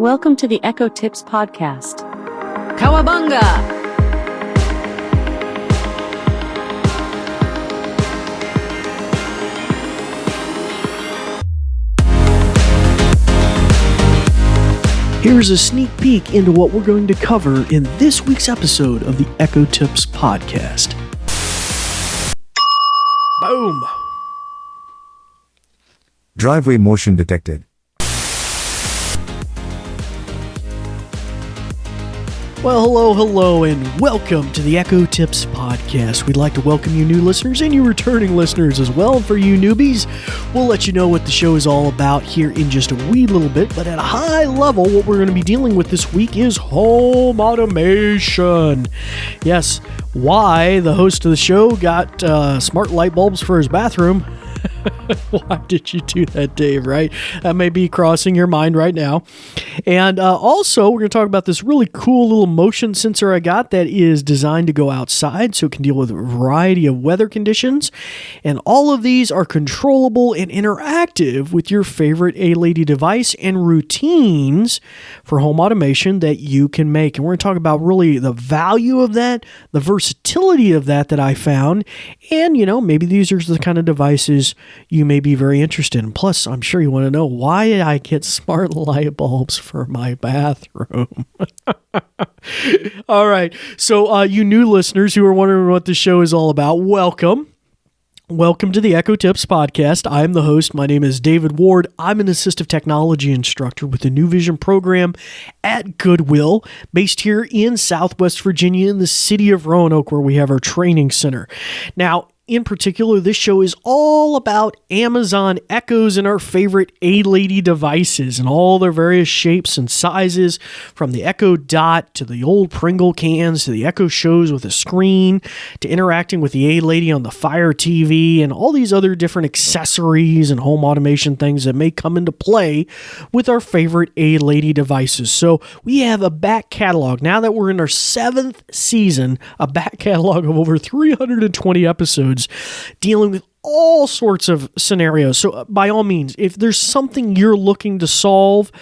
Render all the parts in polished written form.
Welcome to the Echo Tips Podcast. Kawabunga! Here's a sneak peek into what we're going to cover in this week's episode of the Echo Tips Podcast. Boom! Driveway motion detected. Well, hello, and welcome to the Echo Tips Podcast. We'd like to welcome you new listeners and you returning listeners as well. And for you newbies, we'll let you know what the show is all about here in just a wee little bit. But at a high level, what we're going to be dealing with this week is home automation. Yes, why the host of the show got smart light bulbs for his bathroom. Why did you do that, Dave, right? That may be crossing your mind right now. And also, we're going to talk about this really cool little motion sensor I got that is designed to go outside so it can deal with a variety of weather conditions. And all of these are controllable and interactive with your favorite A-Lady device and routines for home automation that you can make. And we're going to talk about really the value of that, the versatility of that I found, and, you know, maybe these are the kind of devices you may be very interested in. Plus, I'm sure you want to know why I get smart light bulbs for my bathroom. All right. So you new listeners who are wondering what the show is all about, welcome. Welcome to the Echo Tips Podcast. I'm the host. My name is David Ward. I'm an assistive technology instructor with the New Vision program at Goodwill, based here in Southwest Virginia in the city of Roanoke, where we have our training center. Now, in particular, this show is all about Amazon Echoes and our favorite A-Lady devices and all their various shapes and sizes, from the Echo Dot to the old Pringle cans to the Echo Shows with a screen to interacting with the A-Lady on the Fire TV and all these other different accessories and home automation things that may come into play with our favorite A-Lady devices. So we have a back catalog. Now that we're in our 7th season, a back catalog of over 320 episodes dealing with all sorts of scenarios. So by all means, if there's something you're looking to solve,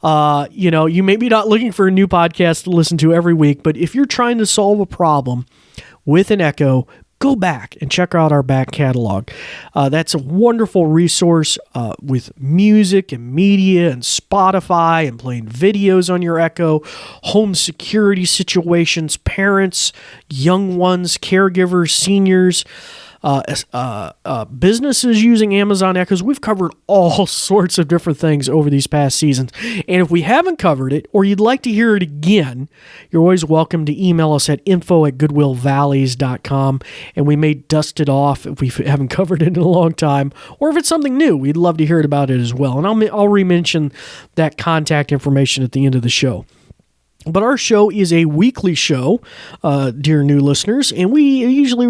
you may be not looking for a new podcast to listen to every week, but if you're trying to solve a problem with an Echo, go back and check out our back catalog. That's a wonderful resource with music and media and Spotify and playing videos on your Echo, home security situations, parents, young ones, caregivers, seniors, businesses using Amazon Echoes. We've covered all sorts of different things over these past seasons. And if we haven't covered it, or you'd like to hear it again, you're always welcome to email us at info@goodwillvalleys.com, and we may dust it off if we haven't covered it in a long time, or if it's something new, we'd love to hear about it as well. And I'll re-mention that contact information at the end of the show. But our show is a weekly show, dear new listeners, and we usually,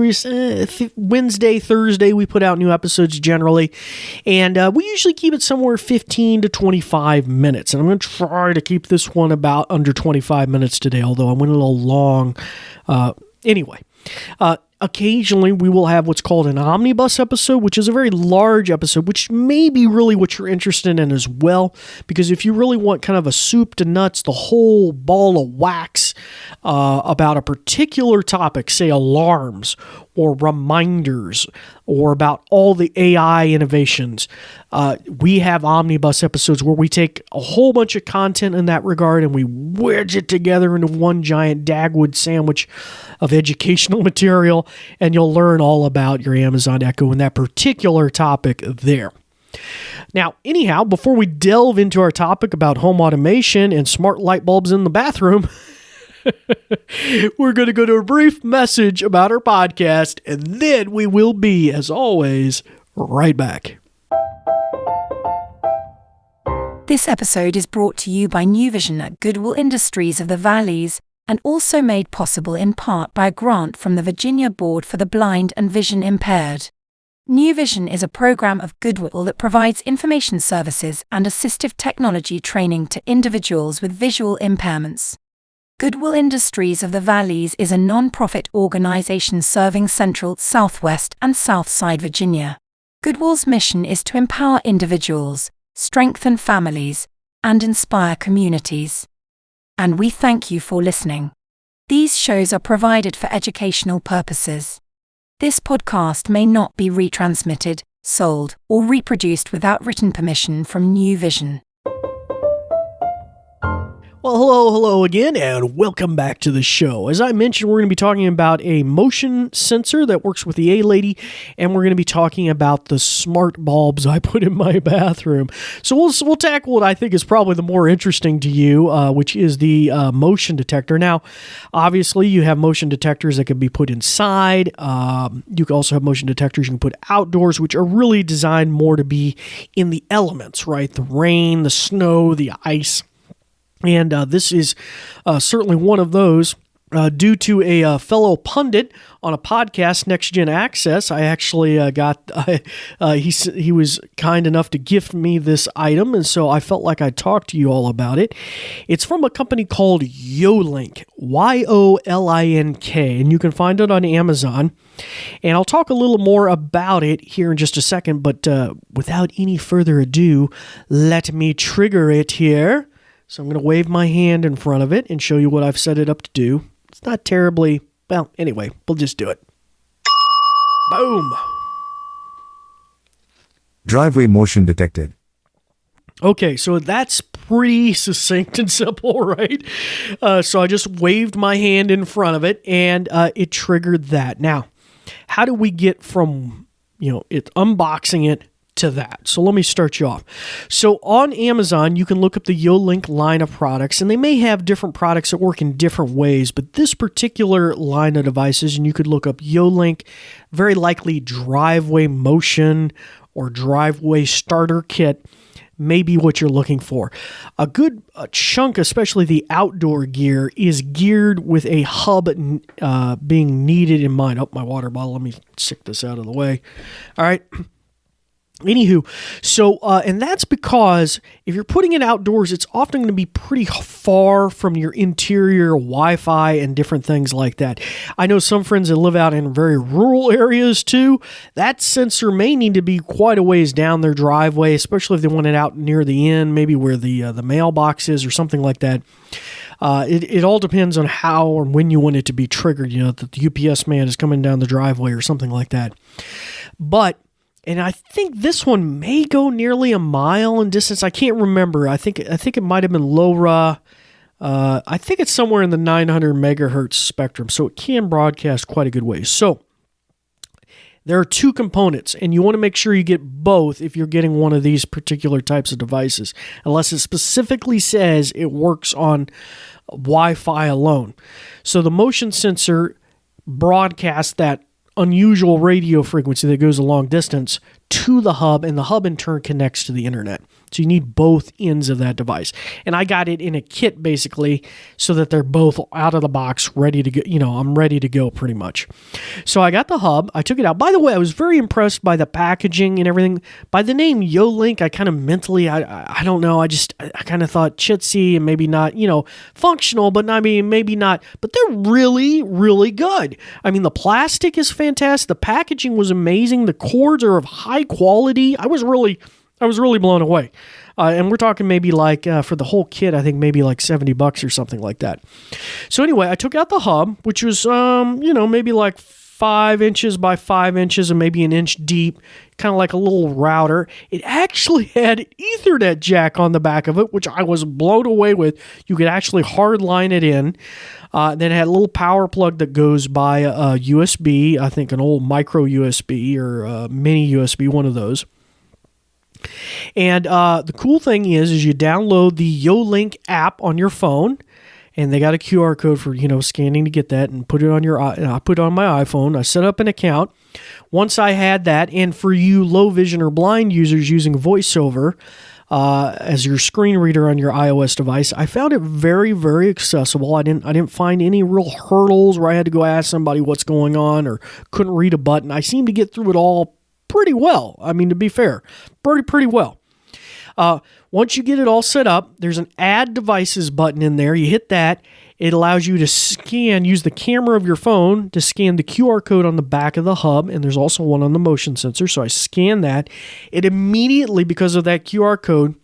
Wednesday, Thursday, we put out new episodes generally, and we usually keep it somewhere 15 to 25 minutes, and I'm going to try to keep this one about under 25 minutes today, although I went a little long. Anyway, occasionally we will have what's called an omnibus episode, which is a very large episode, which may be really what you're interested in as well, because if you really want kind of a soup to nuts, the whole ball of wax about a particular topic, say alarms or reminders or about all the AI innovations, we have omnibus episodes where we take a whole bunch of content in that regard and we wedge it together into one giant Dagwood sandwich of educational material, and you'll learn all about your Amazon Echo and that particular topic there. Now, anyhow, before we delve into our topic about home automation and smart light bulbs in the bathroom, we're going to go to a brief message about our podcast, and then we will be, as always, right back. This episode is brought to you by New Vision at Goodwill Industries of the Valleys, and also made possible in part by a grant from the Virginia Board for the Blind and Vision Impaired. New Vision is a program of Goodwill that provides information services and assistive technology training to individuals with visual impairments. Goodwill Industries of the Valleys is a non-profit organization serving Central, Southwest, and Southside Virginia. Goodwill's mission is to empower individuals, strengthen families, and inspire communities. And we thank you for listening. These shows are provided for educational purposes. This podcast may not be retransmitted, sold, or reproduced without written permission from New Vision. Well, hello again, and welcome back to the show. As I mentioned, we're going to be talking about a motion sensor that works with the A-Lady, and we're going to be talking about the smart bulbs I put in my bathroom. So we'll tackle what I think is probably the more interesting to you, which is the motion detector. Now, obviously, you have motion detectors that can be put inside. You can also have motion detectors you can put outdoors, which are really designed more to be in the elements, right? The rain, the snow, the ice. And this is certainly one of those. Due to a fellow pundit on a podcast, Next Gen Access, I actually he was kind enough to gift me this item, and so I felt like I'd talk to you all about it. It's from a company called Yolink, Y-O-L-I-N-K, and you can find it on Amazon. And I'll talk a little more about it here in just a second, but without any further ado, let me trigger it here. So I'm going to wave my hand in front of it and show you what I've set it up to do. It's not terribly, well, anyway, we'll just do it. Boom. Driveway motion detected. Okay, so that's pretty succinct and simple, right? So I just waved my hand in front of it, and it triggered that. Now, how do we get from, it unboxing it to that? So let me start you off. So on Amazon, you can look up the Yolink line of products, and they may have different products that work in different ways, but this particular line of devices, and you could look up Yolink, very likely driveway motion or driveway starter kit, may be what you're looking for. A good chunk, especially the outdoor gear, is geared with a hub being needed in mind. Oh, my water bottle. Let me stick this out of the way. All right. Anywho, so, and that's because if you're putting it outdoors, it's often going to be pretty far from your interior Wi-Fi and different things like that. I know some friends that live out in very rural areas too. That sensor may need to be quite a ways down their driveway, especially if they want it out near the end, maybe where the mailbox is or something like that. It all depends on how or when you want it to be triggered, that the UPS man is coming down the driveway or something like that. And I think this one may go nearly a mile in distance. I can't remember. I think it might have been LoRa. I think it's somewhere in the 900 megahertz spectrum, so it can broadcast quite a good ways. So there are two components, and you want to make sure you get both if you're getting one of these particular types of devices, unless it specifically says it works on Wi-Fi alone. So the motion sensor broadcasts that unusual radio frequency that goes a long distance to the hub, and the hub in turn connects to the internet. So you need both ends of that device. And I got it in a kit basically so that they're both out of the box, ready to go. I'm ready to go pretty much. So I got the hub. I took it out. By the way, I was very impressed by the packaging and everything. By the name Yolink, I kind of mentally, I don't know. I kind of thought chitsy and maybe not, functional, but maybe not. But they're really, really good. I mean, the plastic is fantastic. The packaging was amazing. The cords are of high quality. I was really blown away. And we're talking maybe like, for the whole kit, I think maybe like $70 or something like that. So anyway, I took out the hub, which was, maybe like 5 inches by 5 inches and maybe an inch deep, kind of like a little router. It actually had an Ethernet jack on the back of it, which I was blown away with. You could actually hard line it in. Then it had a little power plug that goes by a USB, I think an old micro USB or mini USB, one of those. And the cool thing is you download the Yolink app on your phone, and they got a QR code for, scanning to get that, and put it on I put it on my iPhone. I set up an account. Once I had that, and for you low vision or blind users using VoiceOver as your screen reader on your iOS device, I found it very, very accessible. I didn't find any real hurdles where I had to go ask somebody what's going on or couldn't read a button. I seemed to get through it all pretty well. I mean, to be fair, pretty well. Once you get it all set up, there's an Add Devices button in there. You hit that. It allows you to use the camera of your phone to scan the QR code on the back of the hub, and there's also one on the motion sensor. So I scan that. It immediately, because of that QR code,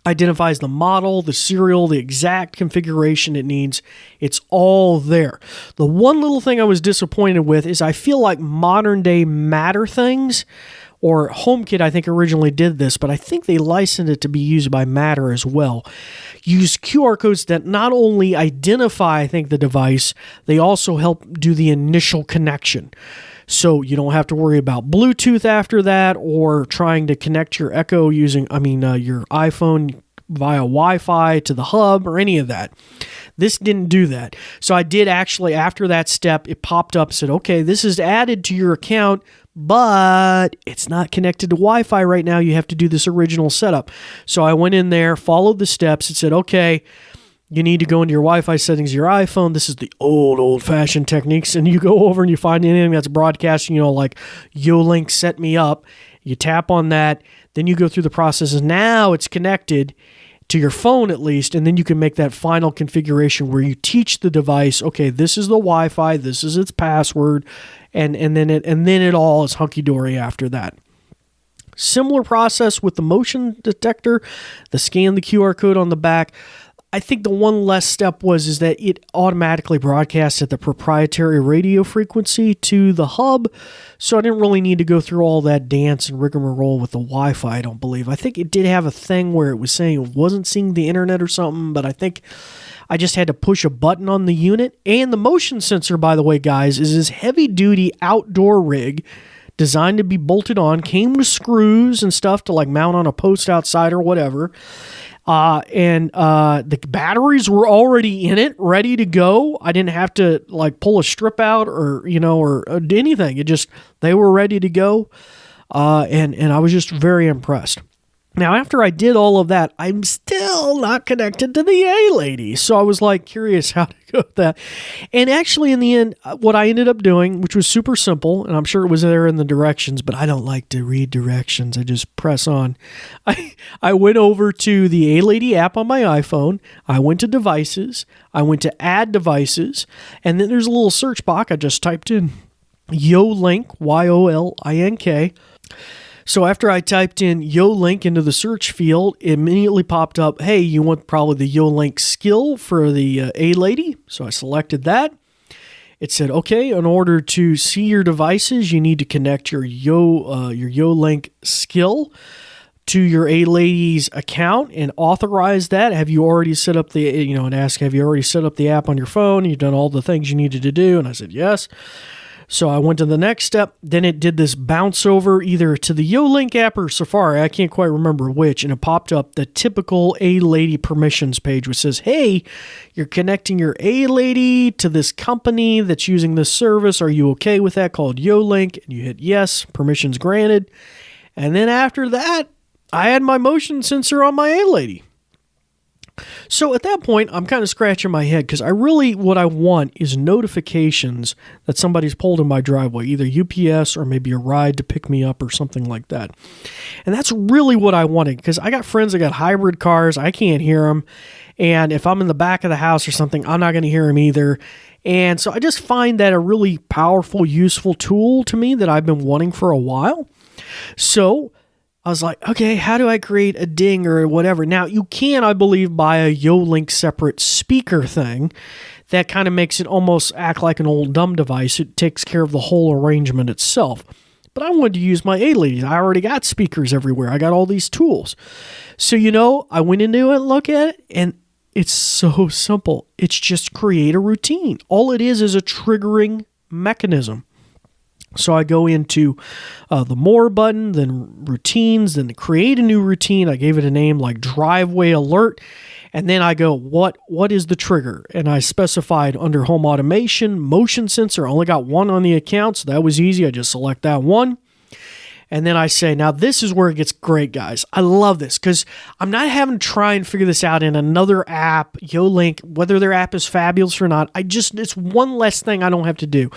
identifies the model, the serial, the exact configuration it needs. It's all there. The one little thing I was disappointed with is I feel like modern day Matter things, or HomeKit I think originally did this, but I think they licensed it to be used by Matter as well, use QR codes that not only identify, I think, the device, they also help do the initial connection. So you don't have to worry about Bluetooth after that, or trying to connect your Echo using, your iPhone via Wi-Fi to the hub or any of that. This didn't do that. So I did actually, after that step, it popped up, said, okay, this is added to your account, but it's not connected to Wi-Fi right now. You have to do this original setup. So I went in there, followed the steps. It said, okay, you need to go into your Wi-Fi settings of your iPhone. This is the old-fashioned techniques. And you go over and you find anything that's broadcasting, like YoLink set me up. You tap on that. Then you go through the processes. Now it's connected to your phone at least. And then you can make that final configuration where you teach the device, okay, this is the Wi-Fi. This is its password. And then it all is hunky-dory after that. Similar process with the motion detector, scan the QR code on the back. I think the one less step is that it automatically broadcasts at the proprietary radio frequency to the hub, so I didn't really need to go through all that dance and rigmarole with the Wi-Fi, I don't believe. I think it did have a thing where it was saying it wasn't seeing the internet or something, but I think I just had to push a button on the unit. And the motion sensor, by the way, guys, is this heavy-duty outdoor rig designed to be bolted on, came with screws and stuff to mount on a post outside or whatever. The batteries were already in it, ready to go. I didn't have to pull a strip out or anything. They were ready to go. And I was just very impressed. Now, after I did all of that, I'm still not connected to the A-Lady. So I was curious how to go with that. And actually, in the end, what I ended up doing, which was super simple, and I'm sure it was there in the directions, but I don't like to read directions. I just press on. I went over to the A-Lady app on my iPhone. I went to devices. I went to add devices. And then there's a little search box. I just typed in YoLink, Y-O-L-I-N-K. So after I typed in YoLink into the search field, it immediately popped up, hey, you want probably the YoLink skill for the A-Lady. So I selected that. It said, okay, in order to see your devices, you need to connect your YoLink skill to your A-Lady's account and authorize that. Have you already set up and ask, have you already set up the app on your phone? You've done all the things you needed to do. And I said, yes. So I went to the next step. Then it did this bounce over either to the YoLink app or Safari. I can't quite remember which. And it popped up the typical A-Lady permissions page, which says, hey, you're connecting your A-Lady to this company that's using this service. Are you okay with that? Called YoLink. And you hit yes, permissions granted. And then after that, I had my motion sensor on my A-Lady. So at that point, I'm kind of scratching my head because what I want is notifications that somebody's pulled in my driveway, either UPS or maybe a ride to pick me up or something like that. And that's really what I wanted because I got friends that got hybrid cars. I can't hear them. And if I'm in the back of the house or something, I'm not going to hear them either. And so I just find that a really powerful, useful tool to me that I've been wanting for a while. So I was like, okay, how do I create a ding or whatever? Now, you can, I believe, buy a YoLink separate speaker thing that kind of makes it almost act like an old dumb device. It takes care of the whole arrangement itself. But I wanted to use my A-Lady. I already got speakers everywhere. I got all these tools. So, I went into it and looked at it, and it's so simple. It's just create a routine. All it is a triggering mechanism. So I go into the More button, then Routines, then create a new routine. I gave it a name like Driveway Alert. And then I go, what is the trigger? And I specified under Home Automation, Motion Sensor. I only got one on the account, so that was easy. I just select that one. And then I say, now this is where it gets great, guys. I love this because I'm not having to try and figure this out in another app, YoLink, whether their app is fabulous or not. It's one less thing I don't have to do.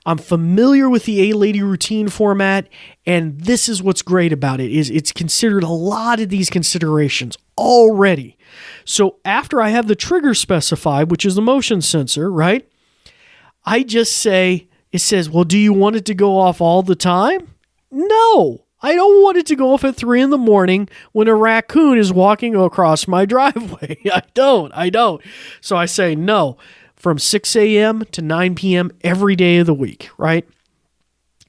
I'm familiar with the A-Lady routine format, and this is what's great about it, is it's considered a lot of these considerations already. So after I have the trigger specified, which is the motion sensor, right? I just say, it says, well, do you want it to go off all the time? No, I don't want it to go off at 3 in the morning when a raccoon is walking across my driveway. I don't. So I say no from 6 a.m. to 9 p.m. every day of the week, right?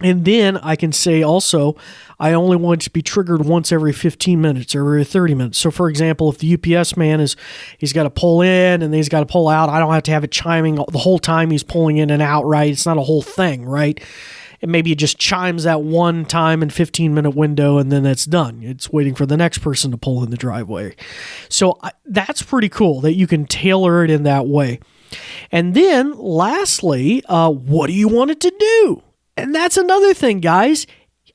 And then I can say also, I only want it to be triggered once every 15 minutes or every 30 minutes. So for example, if the UPS man he's got to pull in and then he's got to pull out, I don't have to have it chiming the whole time he's pulling in and out, right? It's not a whole thing, right? And maybe it just chimes that one time in 15-minute window and then it's done. It's waiting for the next person to pull in the driveway. So that's pretty cool that you can tailor it in that way. And then lastly, what do you want it to do? And that's another thing, guys.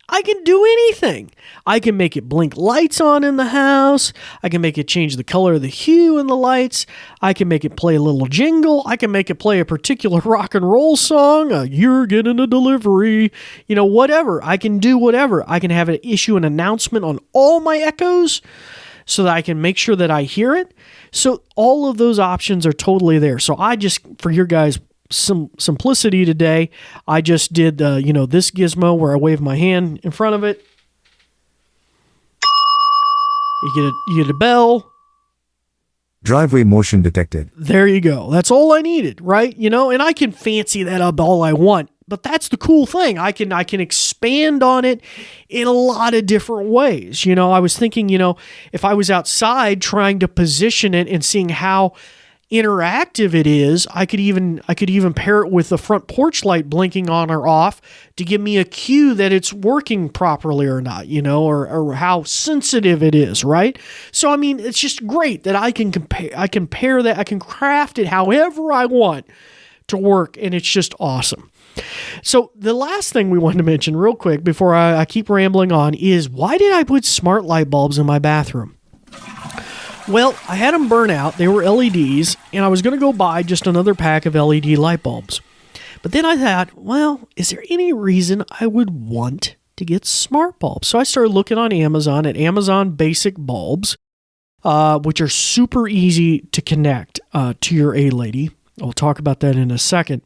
I can do anything. I can make it blink lights on in the house. I can make it change the color of the hue in the lights. I can make it play a little jingle. I can make it play a particular rock and roll song. You're getting a delivery. Whatever. I can do whatever. I can have it issue an announcement on all my Echoes so that I can make sure that I hear it. So all of those options are totally there. So I just, for your guys' some simplicity today, I just did this gizmo where I wave my hand in front of it. You get a bell. Driveway motion detected. There you go. That's all I needed, right? And I can fancy that up all I want, but that's the cool thing. I can expand on it in a lot of different ways. I was thinking, if I was outside trying to position it and seeing how interactive it is, I could even pair it with the front porch light blinking on or off to give me a cue that it's working properly or not, or how sensitive it is, right? So I mean, it's just great that I can pair that, I can craft it however I want to work, and it's just awesome. So the last thing we wanted to mention real quick before I keep rambling on is, why did I put smart light bulbs in my bathroom? Well, I had them burn out. They were LEDs, and I was going to go buy just another pack of LED light bulbs. But then I thought, well, is there any reason I would want to get smart bulbs? So I started looking on Amazon at Amazon Basic Bulbs, which are super easy to connect to your A-Lady. I'll talk about that in a second.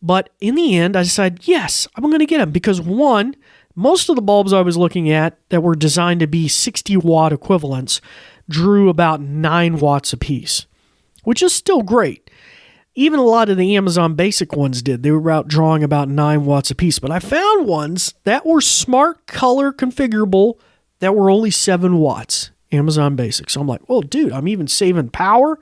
But in the end, I decided, yes, I'm going to get them because, one, most of the bulbs I was looking at that were designed to be 60-watt equivalents drew about 9 watts apiece, which is still great. Even a lot of the Amazon Basic ones did. They were drawing about 9 watts apiece. But I found ones that were smart color configurable that were only 7 watts, Amazon Basic. So I'm like, well, dude, I'm even saving power.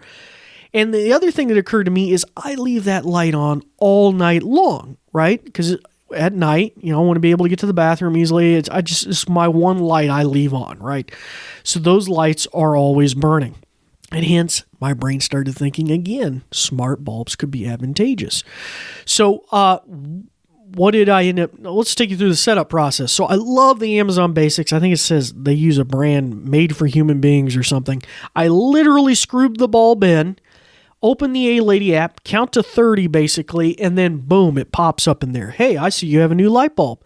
And the other thing that occurred to me is I leave that light on all night long, right? Because at night, I want to be able to get to the bathroom easily. It's my one light I leave on, right? So those lights are always burning. And hence, my brain started thinking again, smart bulbs could be advantageous. So what did I end up? Let's take you through the setup process. So I love the Amazon Basics. I think it says they use a brand made for human beings or something. I literally screwed the bulb in, open the A-Lady app, count to 30 basically, and then boom, it pops up in there. Hey, I see you have a new light bulb.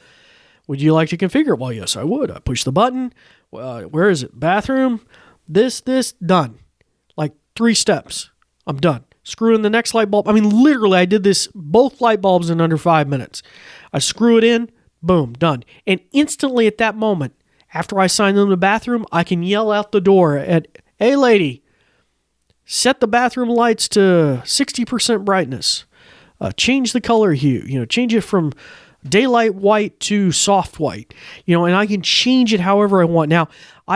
Would you like to configure it? Well, yes, I would. I push the button. Where is it? Bathroom. This, done. Like 3 steps. I'm done. Screw in the next light bulb. I mean, literally, I did this, both light bulbs in under 5 minutes. I screw it in, boom, done. And instantly at that moment, after I sign them to the bathroom, I can yell out the door at, hey, lady, set the bathroom lights to 60% brightness. Change the color hue. Change it from daylight white to soft white. And I can change it however I want. Now,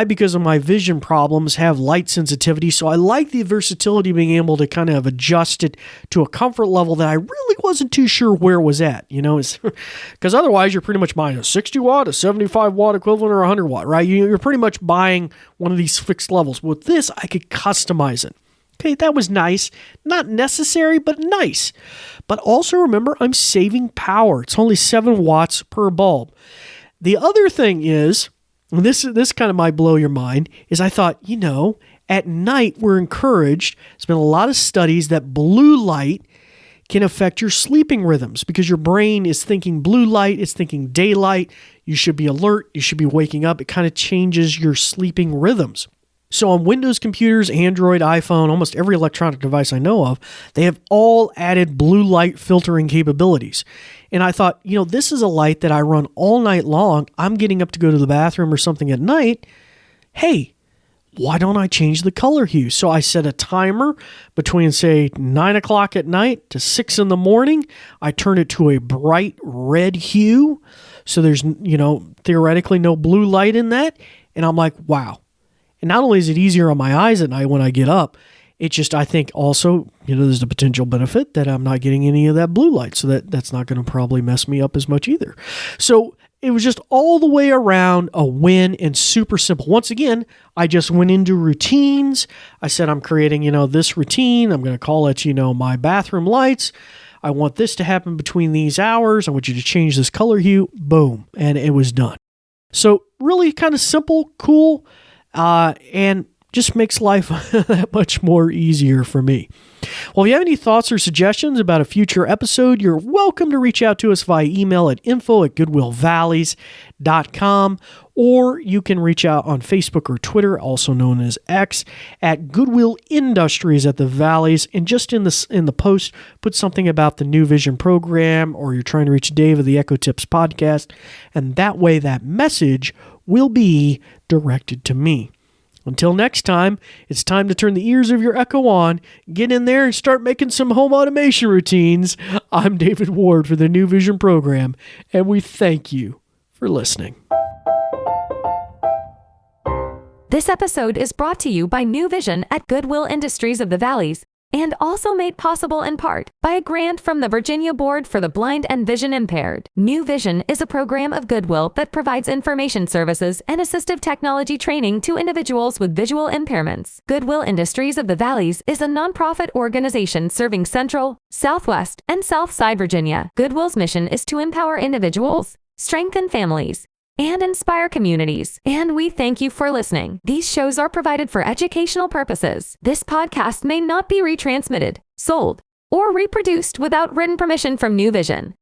because of my vision problems, have light sensitivity, so I like the versatility of being able to kind of adjust it to a comfort level that I really wasn't too sure where it was at. Because otherwise you're pretty much buying a 60 watt, a 75 watt equivalent, or 100 watt, right? You're pretty much buying one of these fixed levels. With this, I could customize it. Okay, that was nice. Not necessary, but nice. But also remember, I'm saving power. It's only 7 watts per bulb. The other thing is, and this kind of might blow your mind, is I thought, at night we're encouraged, there's been a lot of studies that blue light can affect your sleeping rhythms because your brain is thinking blue light, it's thinking daylight, you should be alert, you should be waking up. It kind of changes your sleeping rhythms. So on Windows computers, Android, iPhone, almost every electronic device I know of, they have all added blue light filtering capabilities. And I thought, this is a light that I run all night long. I'm getting up to go to the bathroom or something at night. Hey, why don't I change the color hue? So I set a timer between, say, 9 o'clock at night to 6 in the morning. I turn it to a bright red hue. So there's, theoretically no blue light in that. And I'm like, wow. And not only is it easier on my eyes at night when I get up, it just, I think also, there's a potential benefit that I'm not getting any of that blue light. So that's not going to probably mess me up as much either. So it was just all the way around a win and super simple. Once again, I just went into routines. I said, I'm creating, this routine. I'm going to call it, my bathroom lights. I want this to happen between these hours. I want you to change this color hue. Boom. And it was done. So really kind of simple, cool, and just makes life that much more easier for me. Well, if you have any thoughts or suggestions about a future episode, you're welcome to reach out to us via email at info@goodwillvalleys.com, or you can reach out on Facebook or Twitter, also known as X, at Goodwill Industries at the Valleys, and just in the post, put something about the New Vision program, or you're trying to reach Dave of the Echo Tips podcast, and that way that message will be directed to me. Until next time, it's time to turn the ears of your Echo on, get in there and start making some home automation routines. I'm David Ward for the New Vision program, and we thank you for listening. This episode is brought to you by New Vision at Goodwill Industries of the Valleys, and also made possible in part by a grant from the Virginia Board for the Blind and Vision Impaired. New Vision is a program of Goodwill that provides information services and assistive technology training to individuals with visual impairments. Goodwill Industries of the Valleys is a nonprofit organization serving Central, Southwest, and Southside Virginia. Goodwill's mission is to empower individuals, strengthen families, and inspire communities. And we thank you for listening. These shows are provided for educational purposes. This podcast may not be retransmitted, sold, or reproduced without written permission from New Vision.